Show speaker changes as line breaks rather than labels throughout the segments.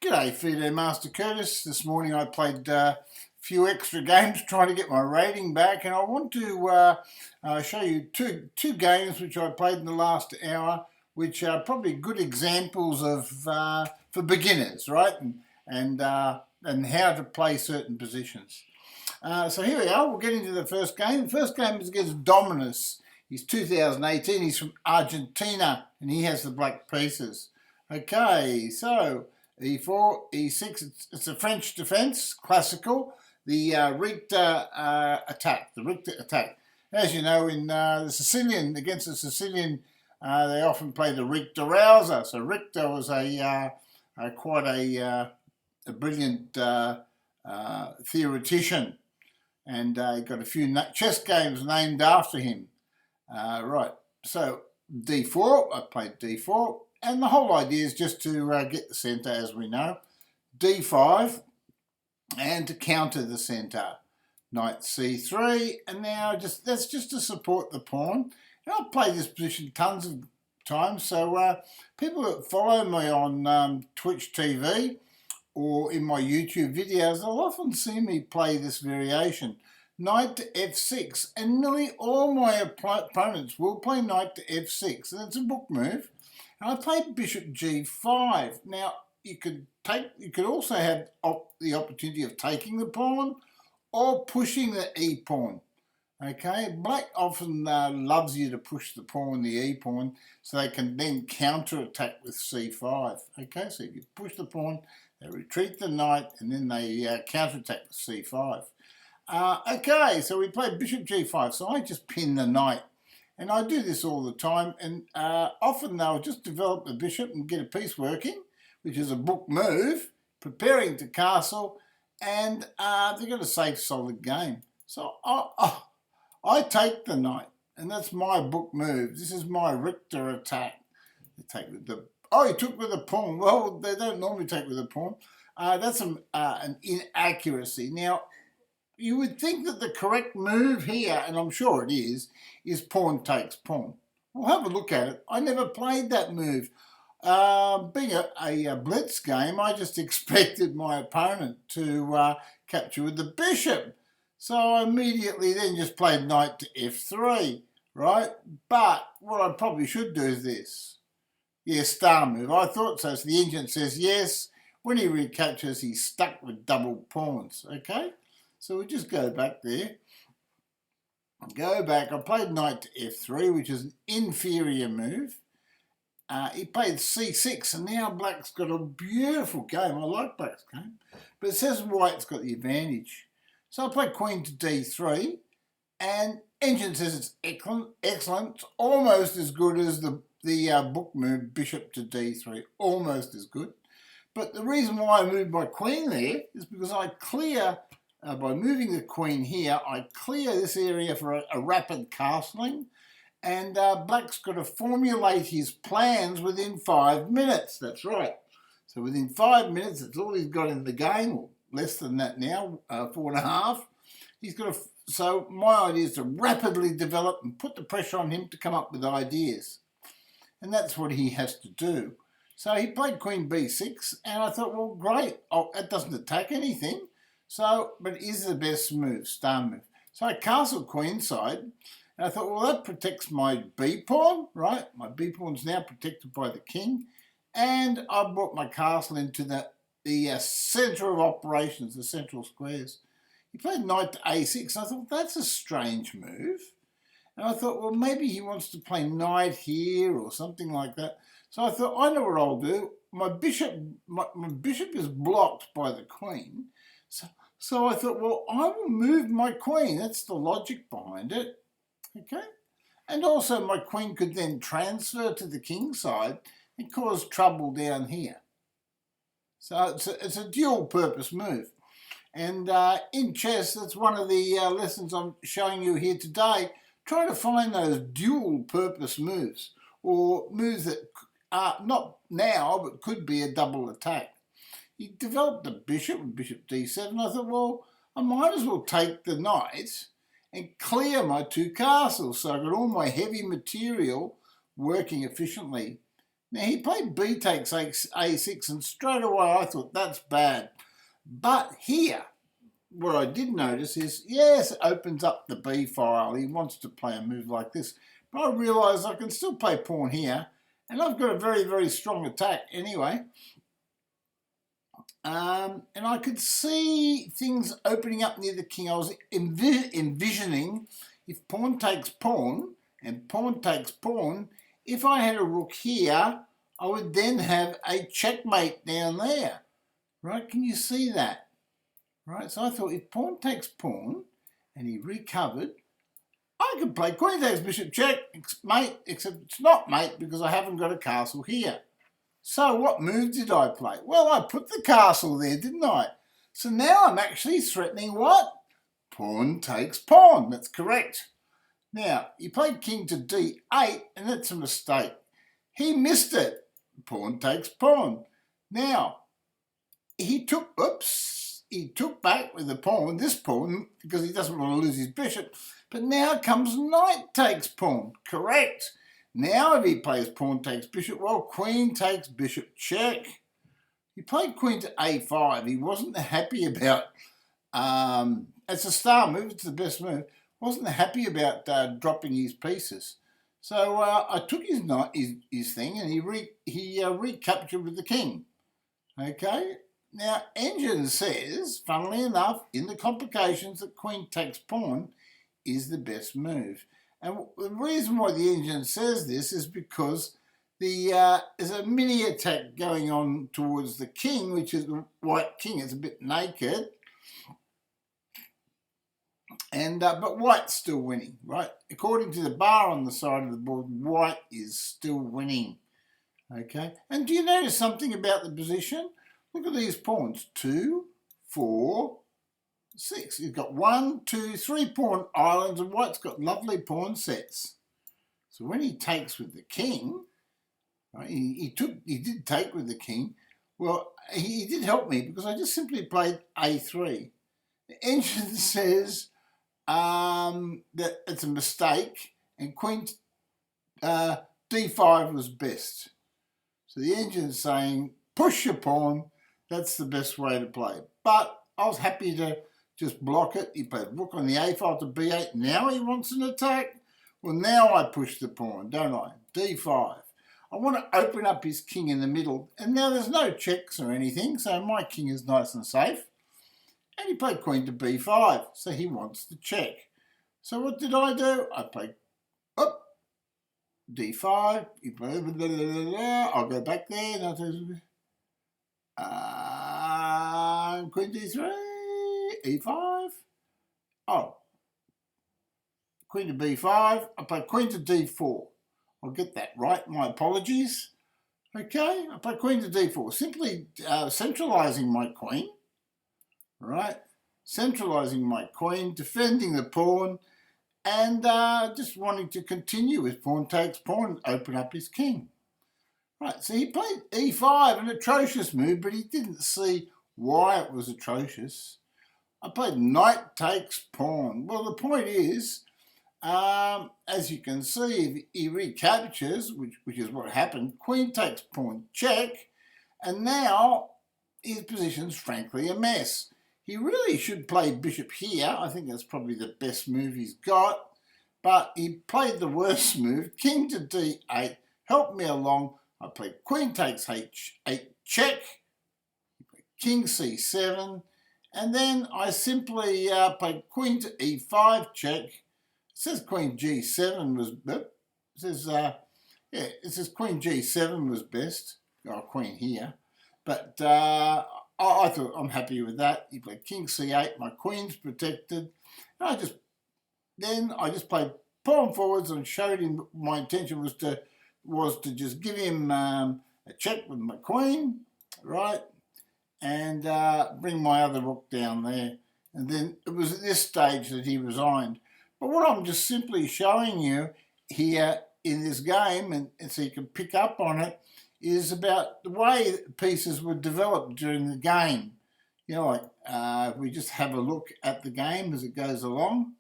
G'day, FideMaster Curtis. This morning I played a few extra games trying to get my rating back, and I want to show you two games which I played in the last hour, which are probably good examples of for beginners, right? And how to play certain positions. So here we are. We'll get into the first game. The first game is against Dominus. He's 2018. He's from Argentina, and he has the black pieces. Okay, so E4, E6, it's a French defence, classical. The Richter attack, the Richter attack. As you know, in the Sicilian, against the Sicilian, they often play the Richter rouser. So Richter was quite a brilliant theoretician, and he got a few chess games named after him. Right, so D4, I played D4. And the whole idea is just to get the centre, as we know. D5, and to counter the centre. Knight C3, and now that's just to support the pawn. And I've played this position tons of times, so people that follow me on Twitch TV or in my YouTube videos, they'll often see me play this variation. Knight to F6, and nearly all my opponents will play knight to F6, and it's a book move. And I played bishop G5. Now you could also have the opportunity of taking the pawn or pushing the E pawn. Okay, black often loves you to push the pawn, the E pawn, so they can then counter attack with C5. Okay, so if you push the pawn, they retreat the knight, and then they counter attack with C5. Okay, so we played bishop G5. So I just pin the knight. And I do this all the time, and often they'll just develop the bishop and get a piece working, which is a book move, preparing to castle, and they've got a safe, solid game. So I take the knight, and that's my book move. This is my Richter attack. They take with the he took with a pawn. Well, they don't normally take with a pawn. That's an inaccuracy. Now, you would think that the correct move here, and I'm sure it is pawn takes pawn. We'll have a look at it. I never played that move. Being a blitz game, I just expected my opponent to capture with the bishop. So I immediately then just played knight to F3, right? But what I probably should do is this. Yeah, star move. I thought so. So the engine says yes. When he recaptures, he's stuck with double pawns, okay? So we just go back there. Go back. I played knight to F3, which is an inferior move. He played C6, and now black's got a beautiful game. I like black's game. But it says white's got the advantage. So I played queen to D3, and engine says it's excellent. It's almost as good as the book move, bishop to D3. Almost as good. But the reason why I moved my queen there is because I clear... by moving the queen here, I clear this area for a rapid castling, and black's got to formulate his plans within 5 minutes. That's right. So within 5 minutes, that's all he's got in the game, or less than that now, 4.5. He's got to. So my idea is to rapidly develop and put the pressure on him to come up with ideas, and that's what he has to do. So he played queen B6, and I thought, well, great. Oh, that doesn't attack anything. So, but it is the best move, star move. So I castled queenside, and I thought, well, that protects my B pawn, right? My B pawn's now protected by the king, and I brought my castle into the centre of operations, the central squares. He played knight to A6, and I thought, that's a strange move. And I thought, well, maybe he wants to play knight here or something like that. So I thought, I know what I'll do. My bishop is blocked by the queen. So I thought, well, I will move my queen. That's the logic behind it, okay? And also my queen could then transfer to the king side and cause trouble down here. So it's a dual-purpose move. And in chess, that's one of the lessons I'm showing you here today. Try to find those dual-purpose moves, or moves that are not now, but could be a double attack. He developed the bishop with bishop d7. I thought, well, I might as well take the knight and clear my two castles. So I got all my heavy material working efficiently. Now he played B takes A6, and straight away I thought that's bad. But here, what I did notice is, yes, it opens up the B file. He wants to play a move like this. But I realised I can still play pawn here, and I've got a very, very strong attack anyway. And I could see things opening up near the king. I was envisioning if pawn takes pawn and pawn takes pawn, if I had a rook here, I would then have a checkmate down there. Right, can you see that? Right, so I thought if pawn takes pawn and he recovered, I could play queen takes bishop check, mate, except it's not mate because I haven't got a castle here. So what move did I play? Well, I put the castle there, didn't I? So now I'm actually threatening what? Pawn takes pawn. That's correct. Now, he played king to d8, and that's a mistake. He missed it. Pawn takes pawn. Now, he took back with the pawn, this pawn, because he doesn't want to lose his bishop. But now comes knight takes pawn. Correct. Now if he plays pawn takes bishop, well, queen takes bishop check. He played queen to a5. He wasn't happy about, it's a star move, it's the best move. Wasn't happy about dropping his pieces. So I took his thing and he recaptured with the king. Okay. Now, Engine says, funnily enough, in the complications that queen takes pawn is the best move. And the reason why the Engine says this is because there's a mini attack going on towards the king, which is the white king. It's a bit naked. And but white's still winning, right? According to the bar on the side of the board, white is still winning. Okay. And do you notice something about the position? Look at these pawns. 2, 4, 6. He's got 1, 2, 3 pawn islands, and white's got lovely pawn sets. So when he takes with the king, right, he did take with the king. Well, he did help me because I just simply played a3. The Engine says that it's a mistake, and queen d5 was best. So the Engine's saying push your pawn. That's the best way to play. But I was happy to just block it. He played rook on the a file to b8. Now he wants an attack. Well, now I push the pawn, don't I? d5. I want to open up his king in the middle. And now there's no checks or anything, so my king is nice and safe. And he played queen to b5, so he wants the check. So what did I do? I played d5. He played, I'll go back there. Queen d3, e5. Oh, queen to b5. I play queen to d4. I'll get that right. My apologies. Okay, I play queen to d4. Simply centralising my queen. Right, centralising my queen, defending the pawn, and just wanting to continue with pawn takes pawn, open up his king. Right, so he played e5, an atrocious move, but he didn't see why it was atrocious. I played knight takes pawn. Well, the point is, as you can see, if he recaptures, which is what happened, queen takes pawn check, and now his position's frankly a mess. He really should play bishop here. I think that's probably the best move he's got. But he played the worst move, king to d8, helped me along. I played queen takes h8 check, king c7, and then I simply played queen to e5 check. It says queen g7 was, it says queen g7 was best. Oh, queen here, but I thought I'm happy with that. He played king c8, my queen's protected, and I just played pawn forwards and showed him my intention was to just give him a check with my queen, right, and bring my other rook down there. And then it was at this stage that he resigned. But what I'm just simply showing you here in this game, and so you can pick up on it, is about the way pieces were developed during the game. You know, like if we just have a look at the game as it goes along.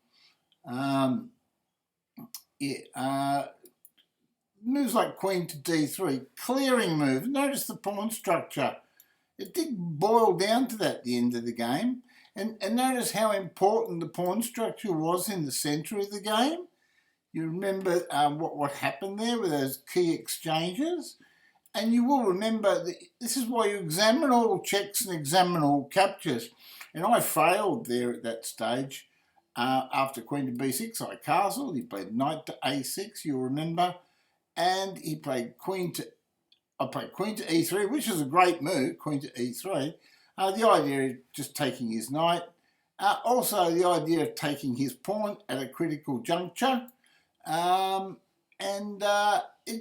moves like queen to d3, clearing moves. Notice the pawn structure. It did boil down to that at the end of the game. And notice how important the pawn structure was in the centre of the game. You remember what happened there with those key exchanges. And you will remember that this is why you examine all checks and examine all captures. And I failed there at that stage. After queen to b6, I castled. He played knight to a6, you'll remember. And he played I played queen to e3, which is a great move, queen to e3. The idea is just taking his knight. Also, the idea of taking his pawn at a critical juncture. It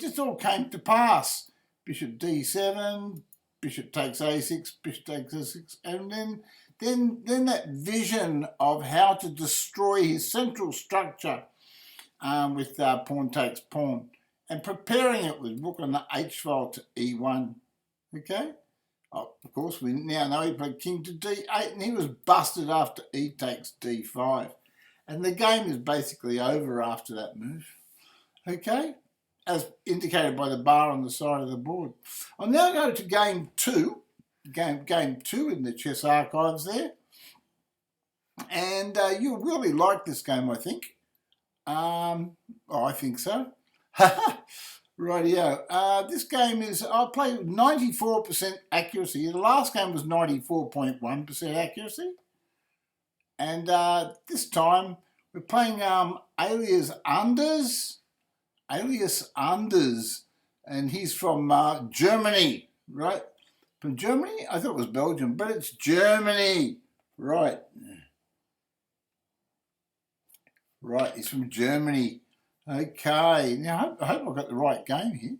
just all came to pass. Bishop d7, bishop takes a6, bishop takes a6, and then that vision of how to destroy his central structure with pawn takes pawn, and preparing it with rook on the h file to e1. Okay? Oh, of course, we now know he played king to d8, and he was busted after e takes d5. And the game is basically over after that move. Okay? As indicated by the bar on the side of the board. I'll now go to game 2. Game 2 in the chess archives there. And you'll really like this game, I think. I think so. Rightio. This game is, I played with 94% accuracy. The last game was 94.1% accuracy. And this time we're playing AliasAnders. AliasAnders. And he's from Germany, right? From Germany? I thought it was Belgium, but it's Germany. Right. Right, he's from Germany. Okay, now I hope I got the right game here.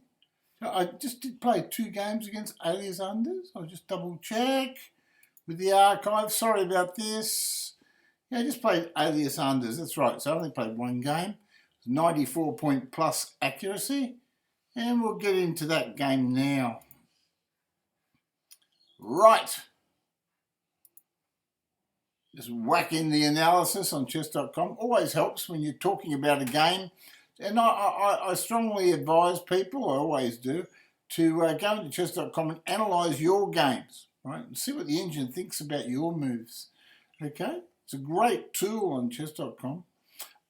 So I just did play 2 games against AliasAnders. I'll just double check with the archive. Sorry about this. Yeah, I just played AliasAnders. That's right. So I only played 1 game. 94 point plus accuracy. And we'll get into that game now. Right. Just whack in the analysis on chess.com. Always helps when you're talking about a game. And I strongly advise people, I always do, to go into chess.com and analyse your games, right? And see what the engine thinks about your moves. Okay? It's a great tool on chess.com.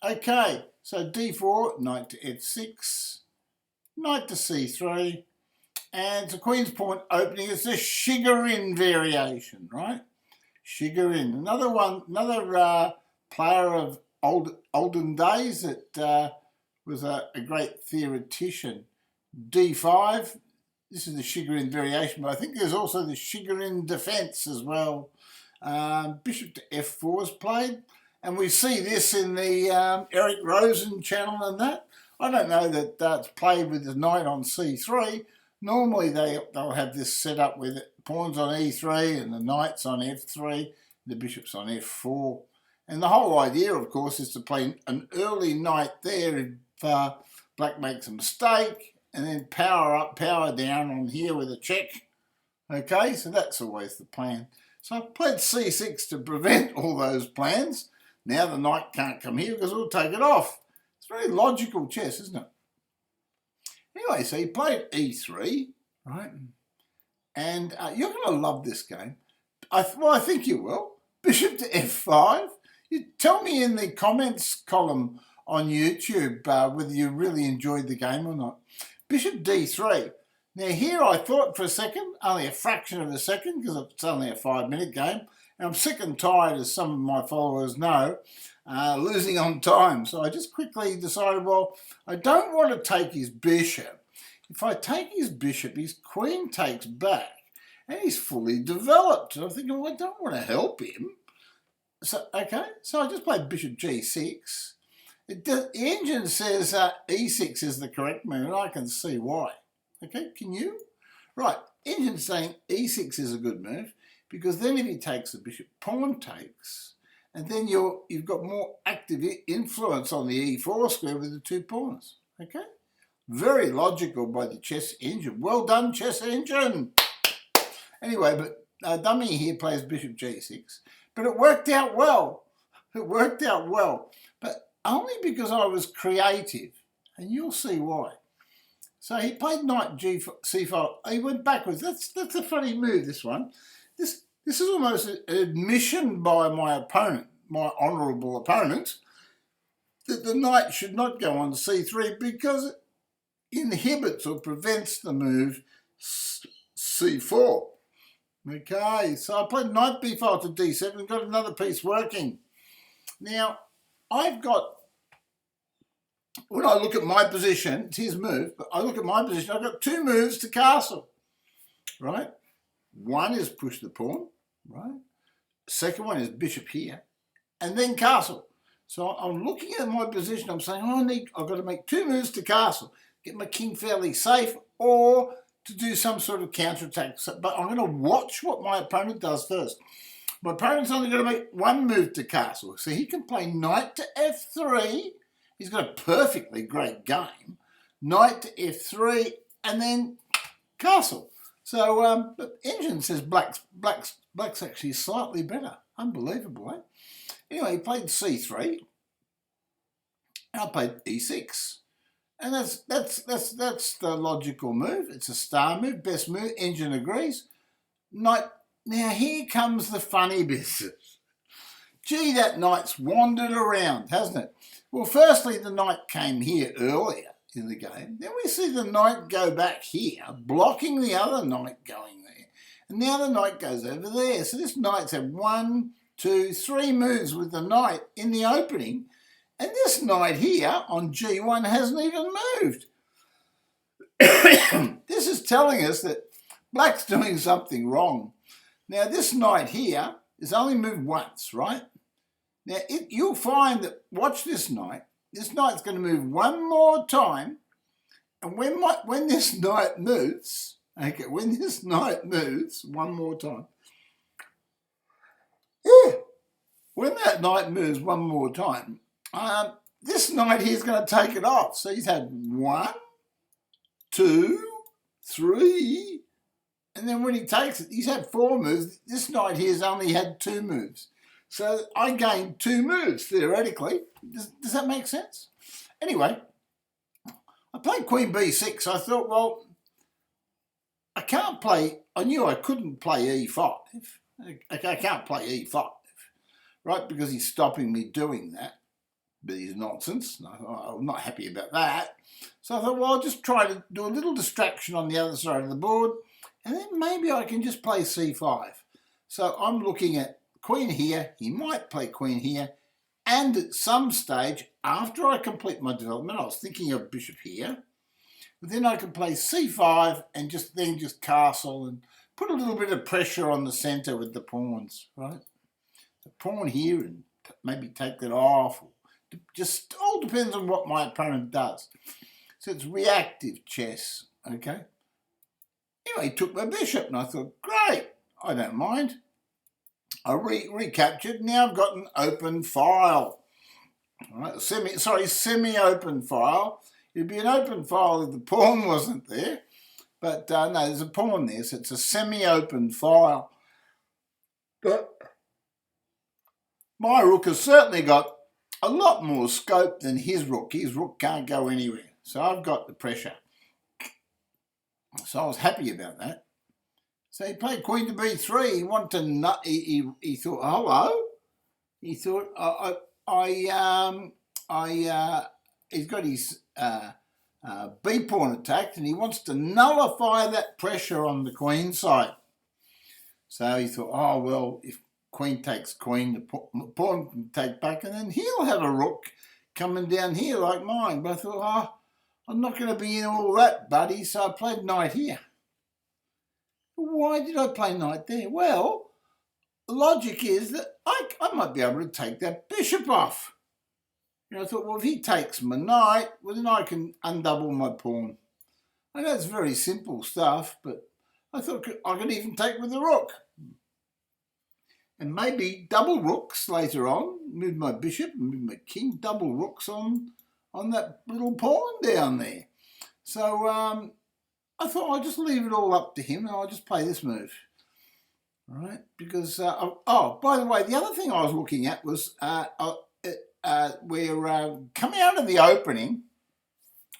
Okay, so d4, knight to f6, knight to c3, and it's a queen's pawn opening. It's a Chigorin variation, right? Chigorin, another player of olden days that was a great theoretician. d5, this is the Chigorin variation, but I think there's also the Chigorin defence as well. Bishop to f4 is played, and we see this in the Eric Rosen channel and that. I don't know that it's played with the knight on c3. Normally they'll have this set up with pawns on e3 and the knights on f3, the bishops on f4. And the whole idea, of course, is to play an early knight there if black makes a mistake, and then power up, power down on here with a check. Okay, so that's always the plan. So I played c6 to prevent all those plans. Now the knight can't come here because we'll take it off. It's very logical chess, isn't it? Anyway, so he played e3, right? And you're going to love this game. I think you will. Bishop to f5. You tell me in the comments column on YouTube whether you really enjoyed the game or not. Bishop d3. Now here I thought for a second, only a fraction of a second, because it's only a 5-minute game, and I'm sick and tired, as some of my followers know, losing on time. So I just quickly decided, well, I don't want to take his bishop. If I take his bishop, his queen takes back, and he's fully developed. So I'm thinking, well, I don't want to help him. So, okay, so I just played bishop g6. The engine says e6 is the correct move, and I can see why. Okay, can you? Right, engine's saying e6 is a good move, because then if he takes the bishop, pawn takes, and then you've got more active influence on the e4 square with the 2 pawns. Okay? Very logical by the chess engine. Well done, chess engine! Anyway, but dummy here plays bishop g6, but it worked out well. It worked out well, but only because I was creative, and you'll see why. So he played knight c5. He went backwards. That's a funny move, this one. This is almost an admission by my opponent, my honourable opponent, that the knight should not go on c3 because it inhibits or prevents the move c4. Okay, so I played knight b5 to d7 and got another piece working. Now, I've got, when I look at my position, it's his move, but I look at my position, I've got two moves to castle, right? One is push the pawn, right? Second one is bishop here, and then castle. So I'm looking at my position, I'm saying, I've got to make two moves to castle, get my king fairly safe, or to do some sort of counterattack. But I'm going to watch what my opponent does first. My opponent's only going to make one move to castle. So he can play knight to f3. He's got a perfectly great game. Knight to f3 and then castle. So, but Engine says black's actually slightly better. Unbelievable, eh? Anyway, he played c3. I played e6. And that's the logical move. It's a star move, best move. Engine agrees. Knight. Now here comes the funny business. Gee, that knight's wandered around, hasn't it? Well, firstly, the knight came here earlier in the game. Then we see the knight go back here, blocking the other knight going there. And now the knight goes over there. So this knight's had 1, 2, 3 moves with the knight in the opening. And this knight here on g1 hasn't even moved. This is telling us that black's doing something wrong. Now, this knight here is only moved once, right? Now, you'll find that, watch this knight's going to move one more time. And when this knight moves, okay, when this knight moves one more time, when that knight moves one more time, this knight here is going to take it off. So he's had 1, 2, 3, and then when he takes it, he's had 4 moves. This knight here has only had 2 moves. So I gained 2 moves, theoretically. Does that make sense? Anyway, I played queen b6. I thought, well, I knew I couldn't play e5. I can't play e5, right, because he's stopping me doing that. But he's nonsense. I'm not happy about that. So I thought, well, I'll just try to do a little distraction on the other side of the board, and then maybe I can just play c5. So I'm looking at queen here. He might play queen here. And at some stage, after I complete my development, I was thinking of bishop here. But then I can play c5 and just castle and put a little bit of pressure on the centre with the pawns, right? The pawn here and maybe take that off. Just all depends on what my opponent does. So it's reactive chess, okay? Anyway, he took my bishop and I thought, great, I don't mind. I recaptured. Now I've got an open file. All right, semi-open file. It'd be an open file if the pawn wasn't there. But no, there's a pawn there, so it's a semi-open file. But my rook has certainly got a lot more scope than his rook. His rook can't go anywhere. So I've got the pressure. So I was happy about that. So he played queen to b3. He wanted to he thought, hello. He thought, he's got his b pawn attacked, and he wants to nullify that pressure on the queen side. So he thought, oh well, if queen takes queen, the pawn can take back, and then he'll have a rook coming down here like mine. But I thought, oh, I'm not going to be in all that, buddy. So I played knight here. Why did I play knight there? Well, the logic is that I might be able to take that bishop off. I thought, well, if he takes my knight, well, then I can undouble my pawn. I know it's very simple stuff, but I thought I could even take with the rook. And maybe double rooks later on, move my bishop, move my king, double rooks on that little pawn down there. So I thought I'll just leave it all up to him and I'll just play this move. All right, because, oh, by the way, the other thing I was looking at was we're coming out of the opening.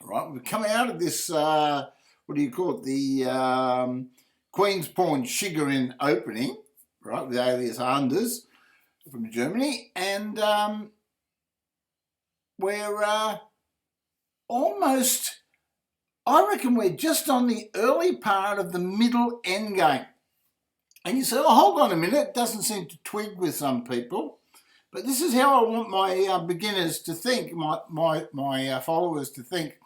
Right, we're coming out of this, what do you call it, the Queen's Pawn Chigorin opening, right, with AliasAnders from Germany, and we're almost, I reckon we're just on the early part of the middle endgame. And you say, oh, hold on a minute, it doesn't seem to twig with some people. But this is how I want my beginners to think, my followers to think.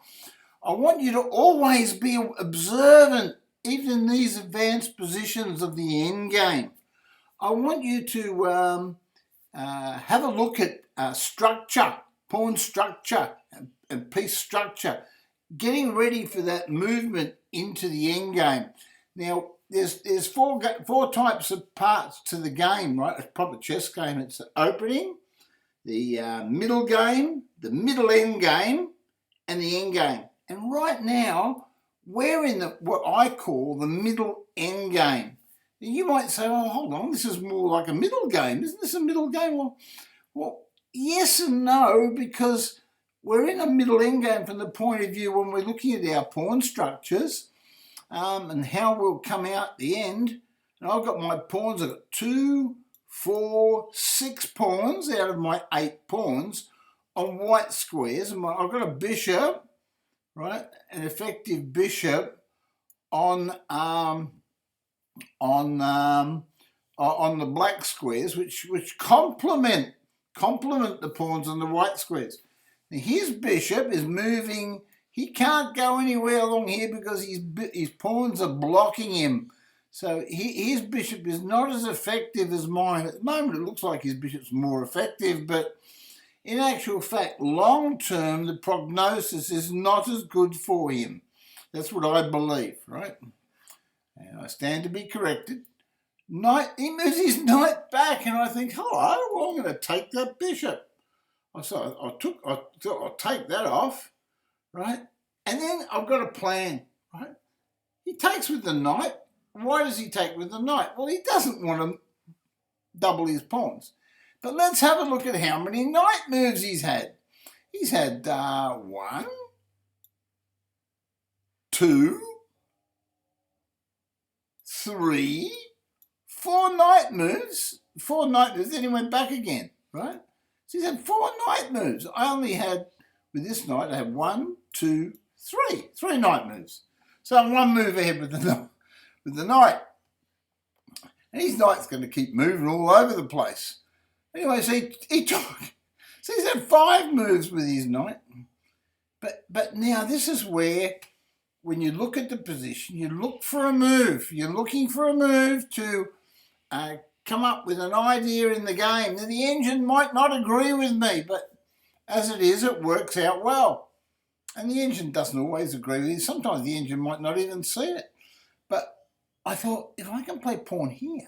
I want you to always be observant, even in these advanced positions of the end game. I want you to have a look at structure, pawn structure and piece structure, getting ready for that movement into the end game. Now, there's four types of parts to the game, right? A proper chess game. It's the opening, the middle game, the middle end game, and the end game. And right now, we're in what I call the middle end game. Now you might say, oh, hold on, this is more like a middle game. Isn't this a middle game? Well, yes and no, because we're in a middle end game from the point of view when we're looking at our pawn structures and how we'll come out the end. And I've got my pawns, I've got 2, 4, 6 pawns out of my 8 pawns on white squares. And I've got a bishop, right, an effective bishop on the black squares, which complement the pawns on the white squares. Now his bishop is moving. He can't go anywhere along here because his pawns are blocking him. So his bishop is not as effective as mine. At the moment it looks like his bishop's more effective, but in actual fact, long term, the prognosis is not as good for him. That's what I believe, right? And I stand to be corrected. He moves his knight back, and I think, hello, well, I'm going to take that bishop. So I'll take that off, right? And then I've got a plan, right? He takes with the knight. Why does he take with the knight? Well, he doesn't want to double his pawns. But let's have a look at how many knight moves he's had. He's had 1, 2, 3, 4 knight moves. 4 knight moves, then he went back again, right? So he's had 4 knight moves. I only had, with this knight, I had 1, 2, 3. 3 knight moves. So I'm 1 move ahead with the knight. And his knight's going to keep moving all over the place. Anyway, so he's had 5 moves with his knight. But now this is where, when you look at the position, you look for a move. You're looking for a move to come up with an idea in the game. Now, the engine might not agree with me, but as it is, it works out well. And the engine doesn't always agree with you. Sometimes the engine might not even see it. But I thought, if I can play pawn here,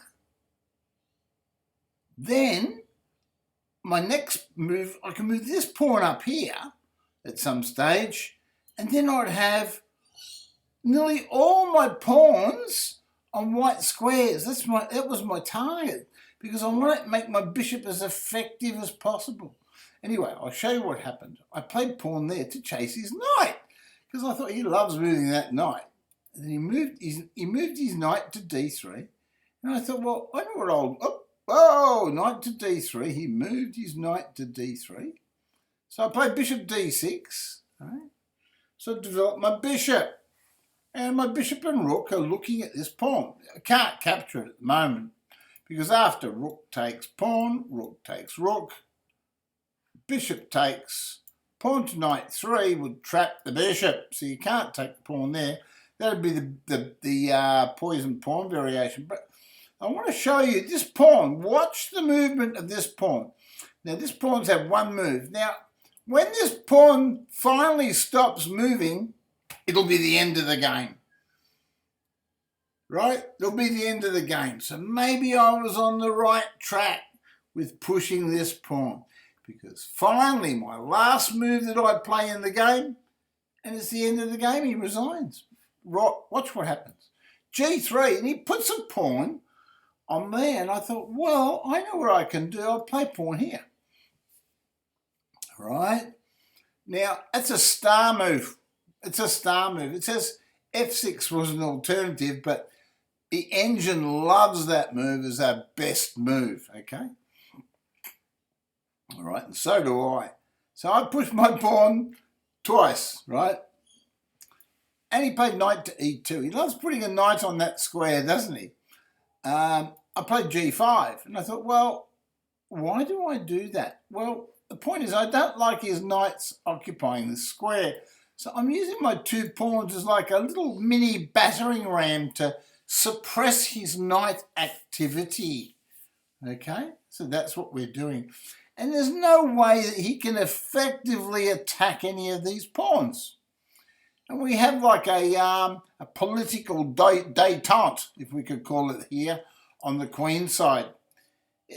then my next move, I can move this pawn up here at some stage, and then I'd have nearly all my pawns on white squares. That was my target, because I want to make my bishop as effective as possible. Anyway, I'll show you what happened. I played pawn there to chase his knight, because I thought he loves moving that knight. And he moved his knight to d3, and I thought, well, I know what knight to d3. He moved his knight to d3. So I played bishop d6. Right? So I developed my bishop. And my bishop and rook are looking at this pawn. I can't capture it at the moment, because after rook takes pawn, rook takes rook, bishop takes, pawn to knight 3 would trap the bishop. So you can't take the pawn there. That would be the poison pawn variation. But I want to show you this pawn. Watch the movement of this pawn. Now, this pawn's had 1 move. Now, when this pawn finally stops moving, it'll be the end of the game. Right? It'll be the end of the game. So maybe I was on the right track with pushing this pawn, because finally, my last move that I play in the game, and it's the end of the game, he resigns. Right, watch what happens. G3, and he puts a pawn on there, and I thought, well, I know what I can do. I'll play pawn here. Right? Now, that's a star move. It's a star move. It says F6 was an alternative, but the engine loves that move as our best move, okay? All right, and so do I. So I pushed my pawn twice, right? And he played knight to e2. He loves putting a knight on that square, doesn't he? I played g5, and I thought, well, why do I do that? Well, the point is I don't like his knights occupying the square. So I'm using my 2 pawns as like a little mini battering ram to suppress his knight activity. Okay, so that's what we're doing. And there's no way that he can effectively attack any of these pawns. And we have like a political détente, if we could call it here, on the queen side.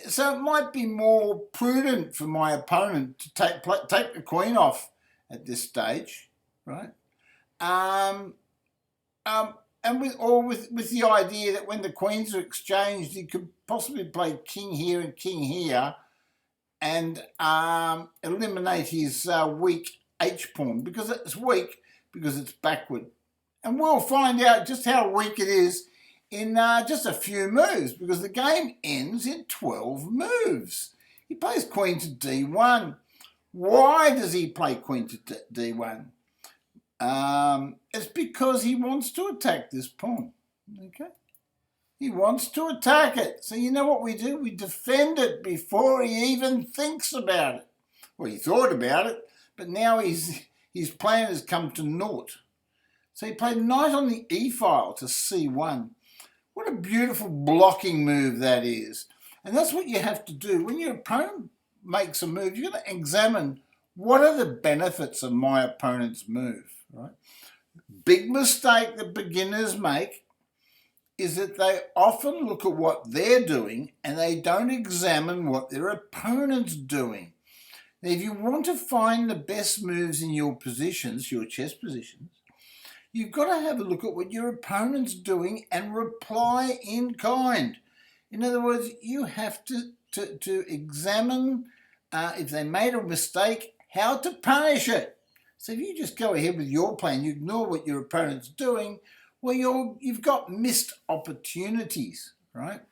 So it might be more prudent for my opponent to take the queen off at this stage, right? And with the idea that when the queens are exchanged, he could possibly play king here and king here, and eliminate his weak H pawn, because it's weak because it's backward. And we'll find out just how weak it is in just a few moves, because the game ends in 12 moves. He plays queen to d1. Why does he play queen to d1? It's because he wants to attack this pawn. Okay? He wants to attack it. So you know what we do? We defend it before he even thinks about it. Well, he thought about it, but now his plan has come to naught. So he played knight on the e file to c1. What a beautiful blocking move that is. And that's what you have to do. When your opponent makes a move, you've got to examine what are the benefits of my opponent's move, right? Big mistake that beginners make is that they often look at what they're doing and they don't examine what their opponent's doing. Now, if you want to find the best moves in your positions, your chess positions, you've got to have a look at what your opponent's doing and reply in kind. In other words, you have to examine if they made a mistake, how to punish it. So if you just go ahead with your plan, you ignore what your opponent's doing, well, you've got missed opportunities, right?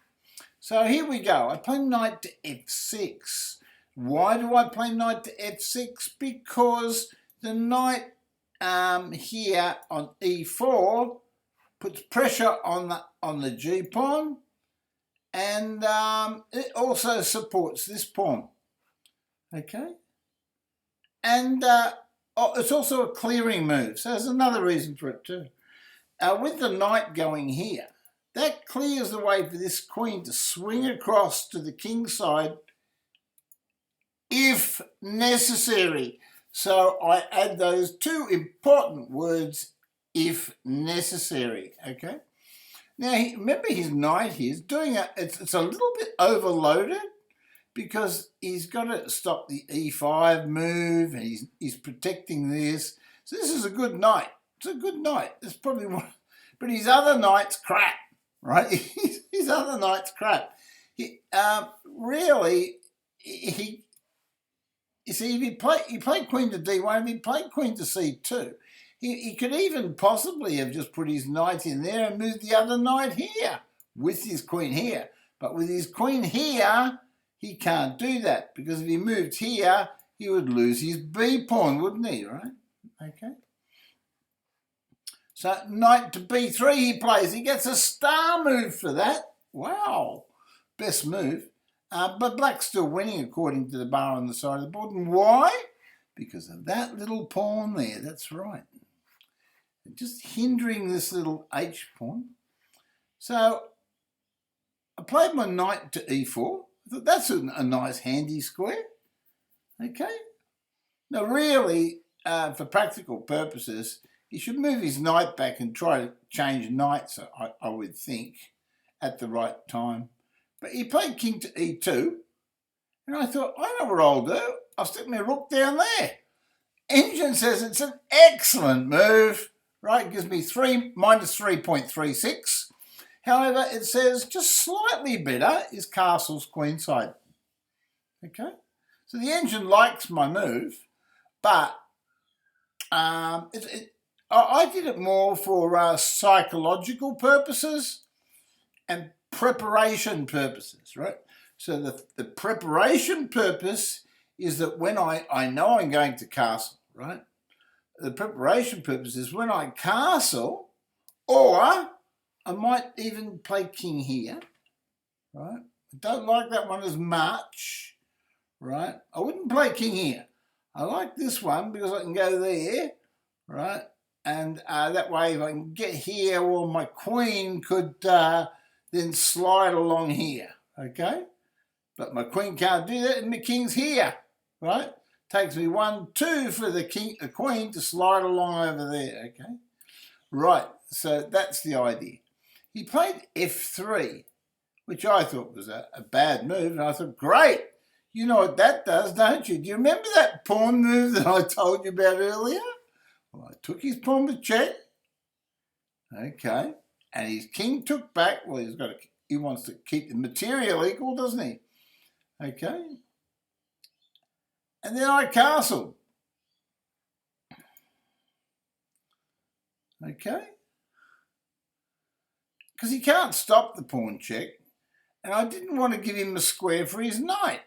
So here we go. I play knight to f6. Why do I play knight to f6? Because the knight here on e4 puts pressure on the g pawn, and it also supports this pawn. Okay, and it's also a clearing move, so there's another reason for it too. With the knight going here, that clears the way for this queen to swing across to the king side if necessary. So I add those 2 important words, if necessary, okay? Now, remember his knight here is doing it's a little bit overloaded because he's got to stop the e5 move, and he's protecting this. So this is a good knight. It's a good knight. It's probably one, but his other knight's crap, right? His other knight's crap. You see, if he played queen to d1, if he played queen to c2, he could even possibly have just put his knight in there and moved the other knight here with his queen here. But with his queen here, he can't do that, because if he moved here, he would lose his b pawn, wouldn't he, right? Okay. So knight to b3 he plays. He gets a star move for that. Wow. Best move. But black's still winning according to the bar on the side of the board. And why? Because of that little pawn there. That's right. Just hindering this little h pawn. So I played my knight to e4. I thought that's a nice handy square. Okay. Now really, for practical purposes, he should move his knight back and try to change knights, I would think, at the right time. But he played king to e2, and I thought, I know what I'll do. I'll stick my rook down there. Engine says it's an excellent move, right? It gives me minus 3.36. However, it says just slightly better is castle's queenside. Okay? So the engine likes my move, but I I did it more for psychological purposes and preparation purposes, right? So the preparation purpose is that when I know I'm going to castle, right? The preparation purpose is when I castle, or I might even play king here, right? I don't like that one as much, right? I wouldn't play king here. I like this one because I can go there, right? And that way if I can get here, well, my queen could then slide along here, okay? But my queen can't do that and the king's here, right? Takes me 1, 2 for the queen to slide along over there, okay? Right, so that's the idea. He played f3, which I thought was a bad move, and I thought, great, you know what that does, don't you? Do you remember that pawn move that I told you about earlier? Well, I took his pawn with check, okay, and his king took back. Well, he wants to keep the material equal, doesn't he? Okay, and then I castled. Okay, because he can't stop the pawn check, and I didn't want to give him a square for his knight.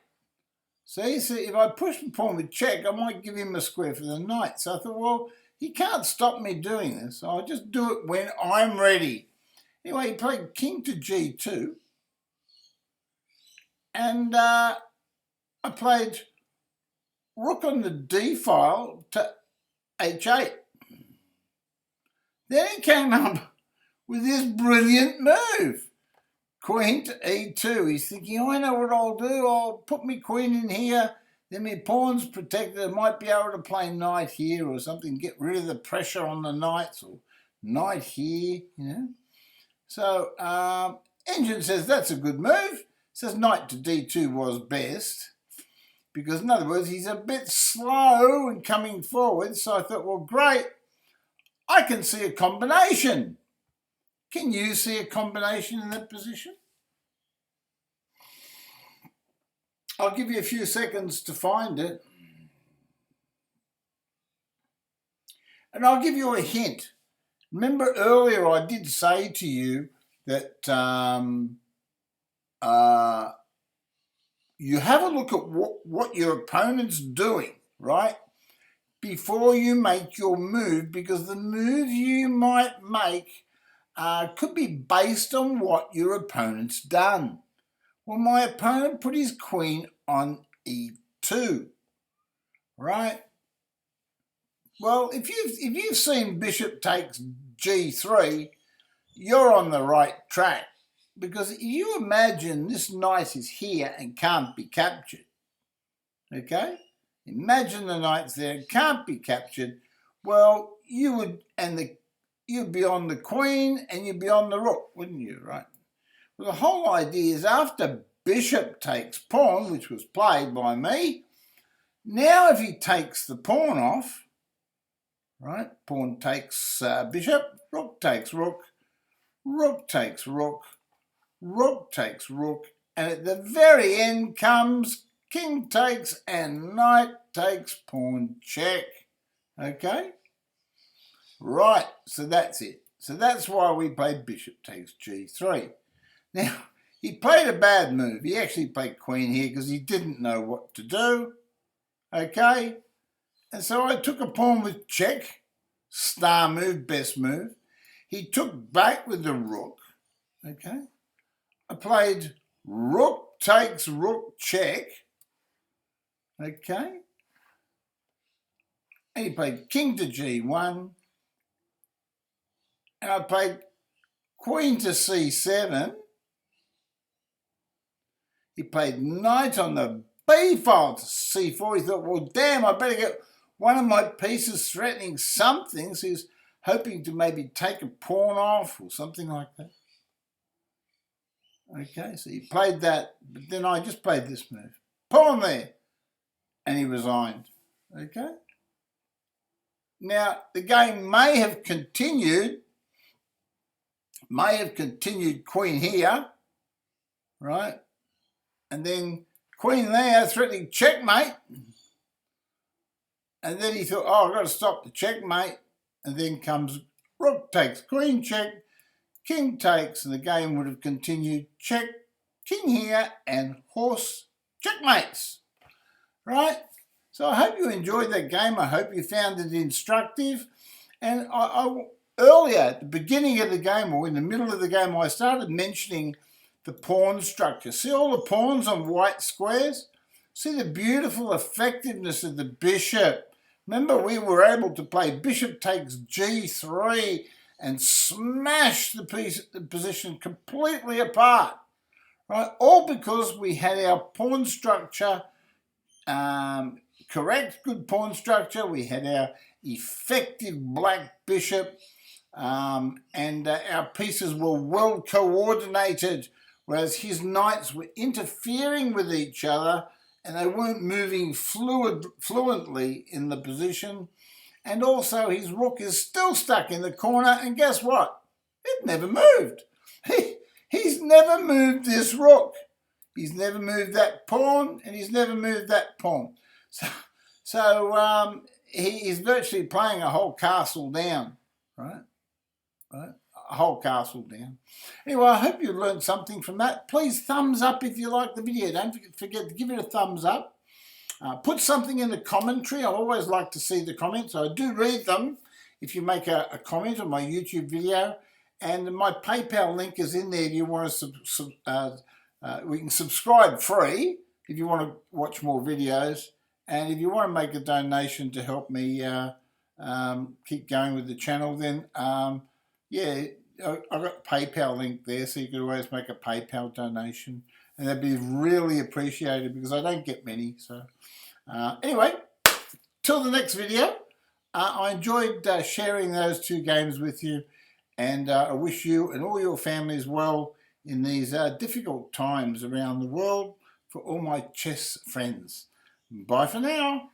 See, if I push the pawn with check, I might give him a square for the knight. So I thought, well, he can't stop me doing this. So I'll just do it when I'm ready. Anyway, he played king to g2. And I played rook on the d file to h8. Then he came up with this brilliant move. Queen to e2. He's thinking, I know what I'll do. I'll put my queen in here. Then my pawn's protected. I might be able to play knight here or something. Get rid of the pressure on the knights, or knight here, you know. So Engine says that's a good move. Says knight to d2 was best. Because in other words, he's a bit slow in coming forward. So I thought, well, great. I can see a combination. Can you see a combination in that position? I'll give you a few seconds to find it. And I'll give you a hint. Remember earlier I did say to you that you have a look at what your opponent's doing, right? Before you make your move, because the move you might make could be based on what your opponent's done. Well, my opponent put his queen on e2, right? Well, if you've seen bishop takes g3, you're on the right track. Because if you imagine this knight is here and can't be captured, okay? Imagine the knight's there and can't be captured. Well, you'd be on the queen and you'd be on the rook, wouldn't you, right? Well, the whole idea is after bishop takes pawn, which was played by me, now if he takes the pawn off, right, pawn takes bishop, rook takes rook, rook takes rook, rook takes rook, and at the very end comes king takes and knight takes pawn check, okay? Right, so that's it. So that's why we played bishop takes g3. Now, he played a bad move. He actually played queen here because he didn't know what to do, okay? And so I took a pawn with check, star move, best move. He took back with the rook, okay? I played rook takes rook check, okay? And he played king to g1. And I played queen to c7. He played knight on the b file to c4. He thought, well, damn, I better get one of my pieces threatening something. So he's hoping to maybe take a pawn off or something like that. Okay, so he played that, but then I just played this move. Pawn there. And he resigned. Okay? Now, the game may have continued queen here, right? And then queen there, threatening checkmate. And then he thought, oh, I've got to stop the checkmate. and then comes rook takes, queen check, king takes, and the game would have continued check, king here, and horse checkmates. Right? So I hope you enjoyed that game. I hope you found it instructive. And earlier, at the beginning of the game, or in the middle of the game, I started mentioning the pawn structure. See all the pawns on white squares? See the beautiful effectiveness of the bishop. Remember, we were able to play bishop takes g3 and smash the position completely apart. Right? All because we had our pawn structure correct, good pawn structure. We had our effective black bishop, and our pieces were well coordinated, whereas his knights were interfering with each other and they weren't moving fluently in the position. And also his rook is still stuck in the corner, and guess what? It never moved. He's never moved this rook. He's never moved that pawn, and he's never moved that pawn. So he is virtually playing a whole castle down, right? A whole castle down. Anyway, I hope you learned something from that. Please thumbs up if you like the video. Don't forget to give it a thumbs up. Put something in the commentary. I always like to see the comments. I do read them if you make a comment on my YouTube video. And my PayPal link is in there if you want to we can subscribe free if you want to watch more videos, and if you want to make a donation to help me keep going with the channel, then yeah, I've got a PayPal link there, so you can always make a PayPal donation, and that'd be really appreciated because I don't get many. So anyway, till the next video, I enjoyed sharing those two games with you, and I wish you and all your families well in these difficult times around the world for all my chess friends. Bye for now.